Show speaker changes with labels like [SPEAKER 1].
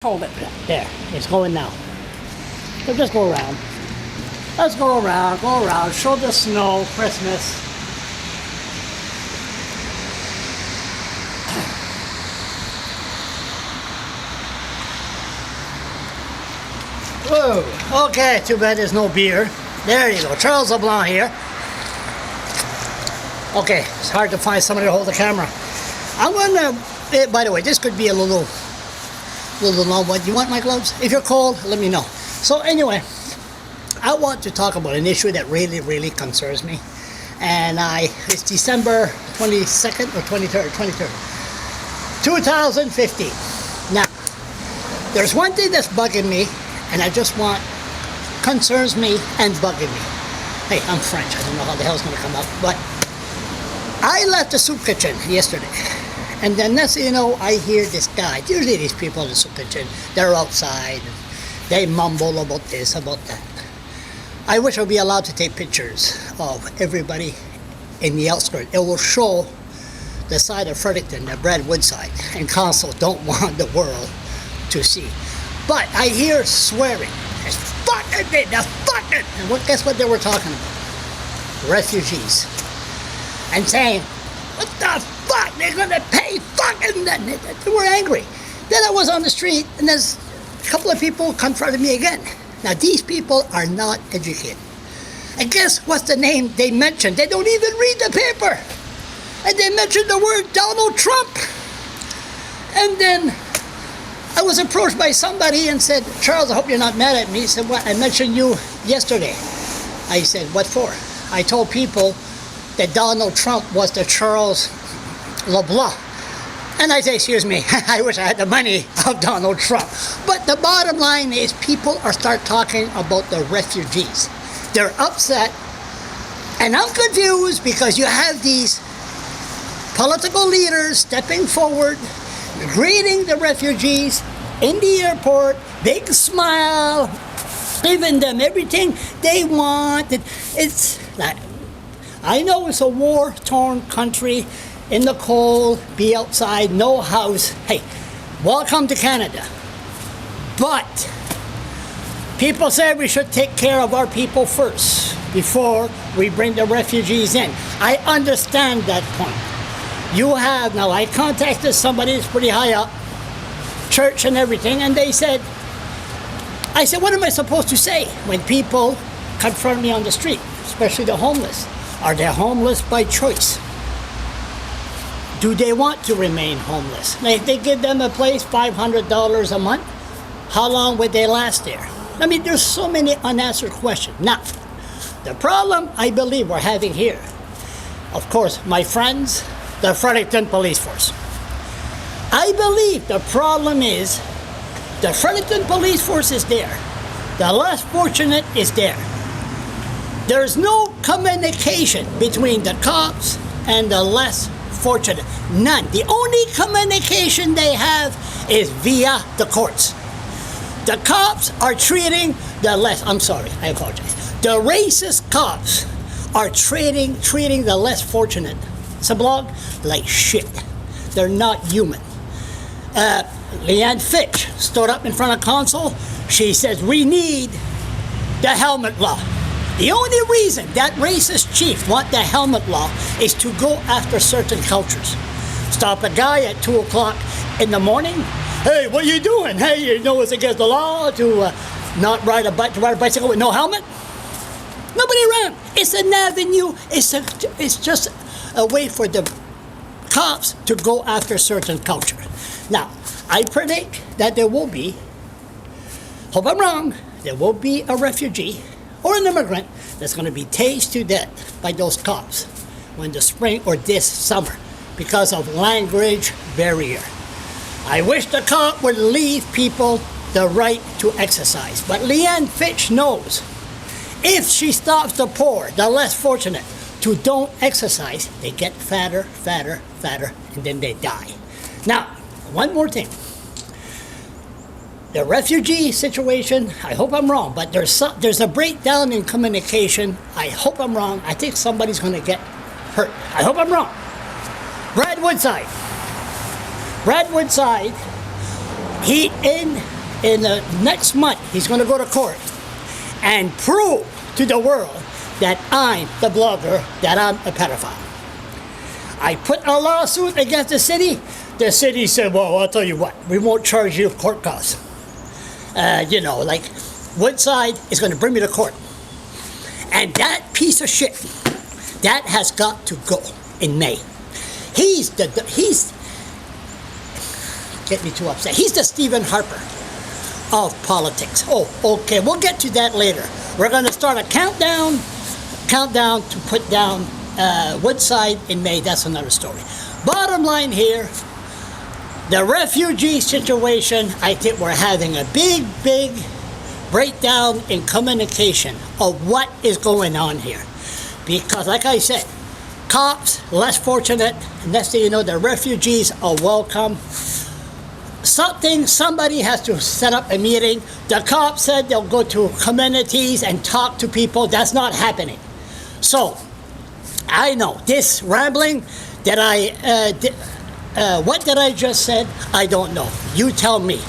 [SPEAKER 1] Hold it. There. It's going now. So just go around. Let's go around, show the snow, Christmas. Whoa. Okay, too bad there's no beer. There you go. Charles LeBlanc here. Okay, it's hard to find somebody to hold the camera. I'm gonna, by the way, this could be a little long. What, you want my gloves? If you're cold, let me know. So anyway, I want to talk about an issue that really concerns me. And it's December 22nd or 23rd, 2015. Now, there's one thing that's bugging me, and I just concerns me and bugging me. Hey, I'm French, I don't know how the hell's gonna come up, but I left the soup kitchen yesterday. And then next thing you know, I hear this guy. Usually these people in the soup kitchen, they're outside. They mumble about this, about that. I wish I'd be allowed to take pictures of everybody in the outskirts. It will show the side of Fredericton that Brad Woodside and council don't want the world to see. But I hear swearing. It's fucking it, the fucking. And guess what they were talking about? Refugees. And saying, what the fuck? They're gonna pay fucking that. They were angry. Then I was on the street and there's a couple of people confronted me again. Now these people are not educated. And guess what's the name they mentioned? They don't even read the paper. And they mentioned the word Donald Trump. And then I was approached by somebody and said, Charles, I hope you're not mad at me. He said, what? I mentioned you yesterday. I said, what for? I told people that Donald Trump was the Charles LeBlanc. And I say, excuse me, I wish I had the money of Donald Trump. But the bottom line is people start talking about the refugees. They're upset. And I'm confused because you have these political leaders stepping forward, greeting the refugees in the airport, big smile, giving them everything they want. It's like, I know it's a war-torn country, in the cold, be outside, no house. Hey, welcome to Canada. But people say we should take care of our people first before we bring the refugees in. I understand that point. You have, now I contacted somebody that's pretty high up, church and everything, and I said, what am I supposed to say when people confront me on the street, especially the homeless? Are they homeless by choice? Do they want to remain homeless? If they give them a place, $500 a month, how long would they last there? I mean, there's so many unanswered questions. Now, the problem I believe we're having here, of course, my friends, the Fredericton Police Force. I believe the problem is the Fredericton Police Force is there. The less fortunate is there. There's no communication between the cops and the less fortunate. None. The only communication they have is via the courts. The cops are treating the less, I'm sorry, I apologize. The racist cops are treating the less fortunate, Sablog, like shit. They're not human. Leanne Fitch stood up in front of council. She says, we need the helmet law. The only reason that racist chief want the helmet law is to go after certain cultures. Stop a guy at 2 o'clock in the morning. Hey, what are you doing? Hey, you know it's against the law to not ride a bicycle with no helmet? Nobody around. It's an avenue. It's just a way for the cops to go after certain culture. Now, I predict that there will be, hope I'm wrong, there will be a refugee or an immigrant that's going to be tased to death by those cops when the spring or this summer because of language barrier. I wish the cop would leave people the right to exercise. But Leanne Fitch knows if she stops the poor, the less fortunate, to don't exercise, they get fatter, and then they die. Now, one more thing. The refugee situation, I hope I'm wrong, but there's a breakdown in communication. I hope I'm wrong. I think somebody's going to get hurt. I hope I'm wrong. Brad Woodside In the next month, he's going to go to court and prove to the world that I'm the blogger, that I'm a pedophile. I put a lawsuit against the city. The city said, well, I'll tell you what, we won't charge you court costs. Like Woodside is going to bring me to court. And that piece of shit, that has got to go in May. He's get me too upset. He's the Stephen Harper of politics. Oh, okay, we'll get to that later. We're going to start a countdown to put down Woodside in May. That's another story. Bottom line here, the refugee situation, I think we're having a big breakdown in communication of what is going on here. Because like I said, cops, less fortunate. Next thing you know, the refugees are welcome. Somebody has to set up a meeting. The cops said they'll go to communities and talk to people. That's not happening. So, I know this rambling that what did I just said? I don't know. You tell me.